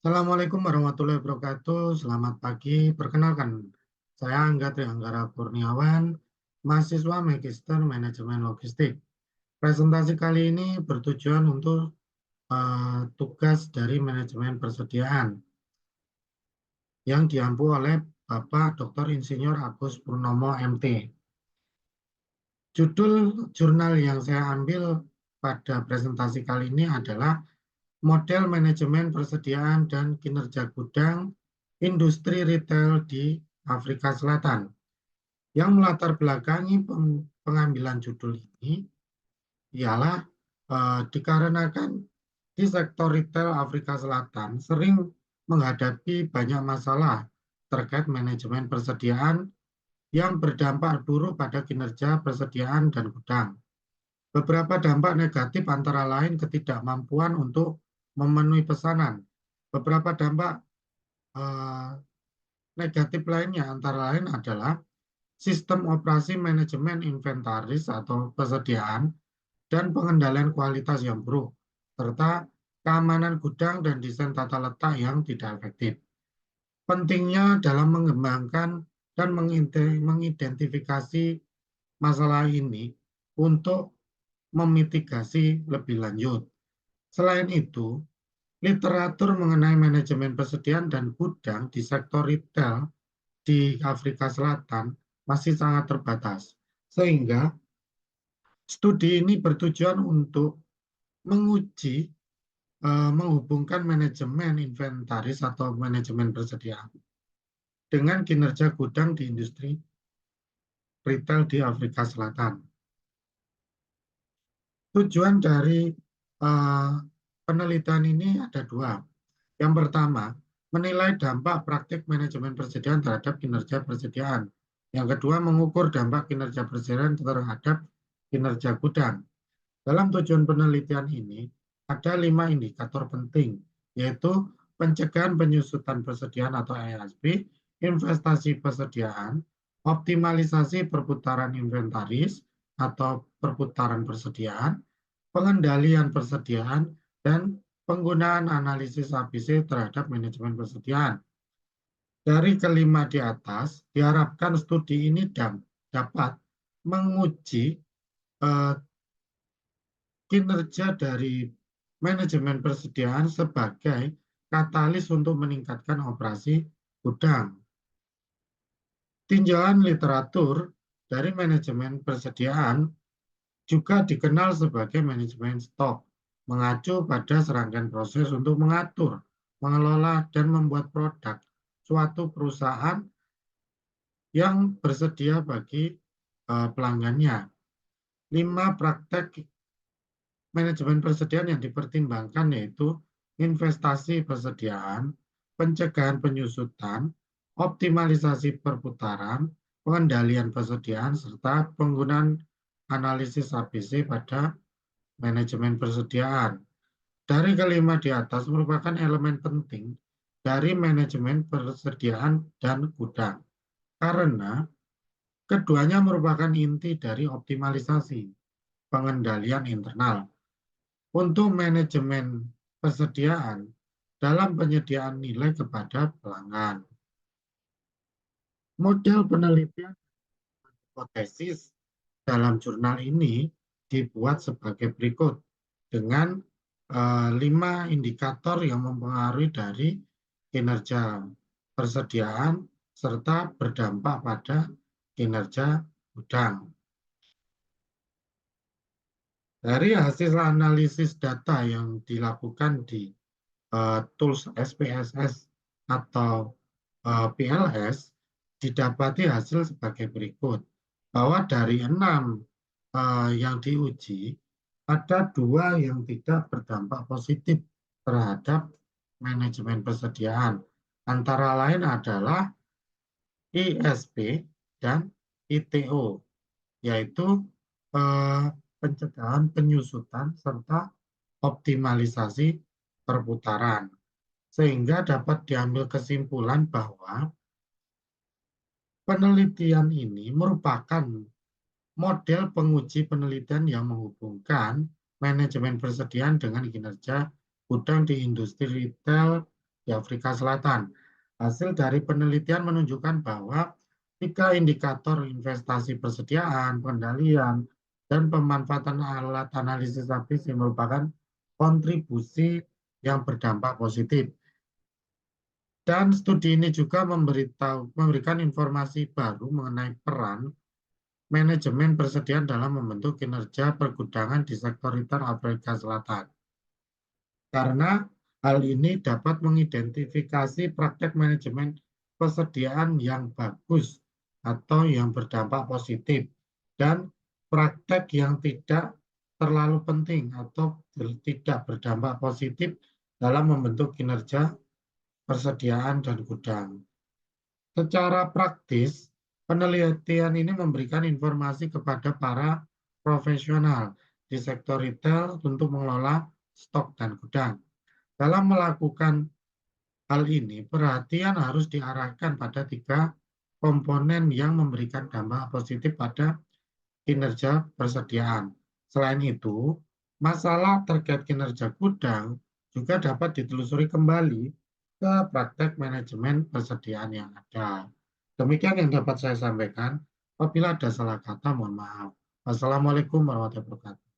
Assalamualaikum warahmatullahi wabarakatuh. Selamat pagi. Perkenalkan, saya Angga Trianggara Kurniawan, mahasiswa Magister Manajemen Logistik. Presentasi kali ini bertujuan untuk tugas dari manajemen persediaan yang diampu oleh Bapak Dr. Insinyur Agus Purnomo MT. Judul jurnal yang saya ambil pada presentasi kali ini adalah Model Manajemen Persediaan dan Kinerja Gudang Industri Retail di Afrika Selatan. Yang melatar belakangi pengambilan judul ini ialah dikarenakan di sektor retail Afrika Selatan sering menghadapi banyak masalah terkait manajemen persediaan yang berdampak buruk pada kinerja persediaan dan gudang. Beberapa dampak negatif antara lain ketidakmampuan untuk memenuhi pesanan. Beberapa dampak eh, negatif lainnya antara lain adalah sistem operasi manajemen inventaris atau persediaan dan pengendalian kualitas yang buruk, serta keamanan gudang dan desain tata letak yang tidak efektif. Pentingnya dalam mengembangkan dan mengidentifikasi masalah ini untuk memitigasi lebih lanjut. Selain itu, literatur mengenai manajemen persediaan dan gudang di sektor retail di Afrika Selatan masih sangat terbatas. Sehingga studi ini bertujuan untuk menguji, menghubungkan manajemen inventaris atau manajemen persediaan dengan kinerja gudang di industri retail di Afrika Selatan. Tujuan dari penelitian ini ada dua. Yang pertama, menilai dampak praktik manajemen persediaan terhadap kinerja persediaan. Yang kedua, mengukur dampak kinerja persediaan terhadap kinerja gudang. Dalam tujuan penelitian ini, ada 5 indikator penting, yaitu pencegahan penyusutan persediaan atau ESP, investasi persediaan, optimalisasi perputaran inventaris atau perputaran persediaan, pengendalian persediaan, dan penggunaan analisis ABC terhadap manajemen persediaan. Dari kelima di atas, diharapkan studi ini dapat menguji kinerja dari manajemen persediaan sebagai katalis untuk meningkatkan operasi gudang. Tinjauan literatur dari manajemen persediaan juga dikenal sebagai manajemen stok, mengacu pada serangkaian proses untuk mengatur, mengelola, dan membuat produk suatu perusahaan yang bersedia bagi pelanggannya. 5 praktek manajemen persediaan yang dipertimbangkan yaitu investasi persediaan, pencegahan penyusutan, optimalisasi perputaran, pengendalian persediaan, serta penggunaan analisis ABC pada manajemen persediaan. Dari kelima di atas merupakan elemen penting dari manajemen persediaan dan gudang, karena keduanya merupakan inti dari optimalisasi pengendalian internal untuk manajemen persediaan dalam penyediaan nilai kepada pelanggan. Model penelitian hipotesis dalam jurnal ini dibuat sebagai berikut dengan 5 indikator yang mempengaruhi dari kinerja persediaan serta berdampak pada kinerja gudang. Dari hasil analisis data yang dilakukan di tools SPSS atau PLS, didapati hasil sebagai berikut, bahwa dari 6 yang diuji, ada 2 yang tidak berdampak positif terhadap manajemen persediaan. Antara lain adalah ISP dan ITO, yaitu pencegahan penyusutan serta optimalisasi perputaran. Sehingga dapat diambil kesimpulan bahwa penelitian ini merupakan model penguji penelitian yang menghubungkan manajemen persediaan dengan kinerja gudang di industri retail di Afrika Selatan. Hasil dari penelitian menunjukkan bahwa 3 indikator investasi persediaan, pengendalian, dan pemanfaatan alat analisis statistik merupakan kontribusi yang berdampak positif. Dan studi ini juga memberikan informasi baru mengenai peran manajemen persediaan dalam membentuk kinerja pergudangan di sektor retail Afrika Selatan. Karena hal ini dapat mengidentifikasi praktek manajemen persediaan yang bagus atau yang berdampak positif dan praktek yang tidak terlalu penting atau tidak berdampak positif dalam membentuk kinerja persediaan dan gudang. Secara praktis, penelitian ini memberikan informasi kepada para profesional di sektor retail untuk mengelola stok dan gudang. Dalam melakukan hal ini, perhatian harus diarahkan pada 3 komponen yang memberikan dampak positif pada kinerja persediaan. Selain itu, masalah terkait kinerja gudang juga dapat ditelusuri kembali ke praktek manajemen persediaan yang ada. Demikian yang dapat saya sampaikan. Apabila ada salah kata, mohon maaf. Wassalamualaikum warahmatullahi wabarakatuh.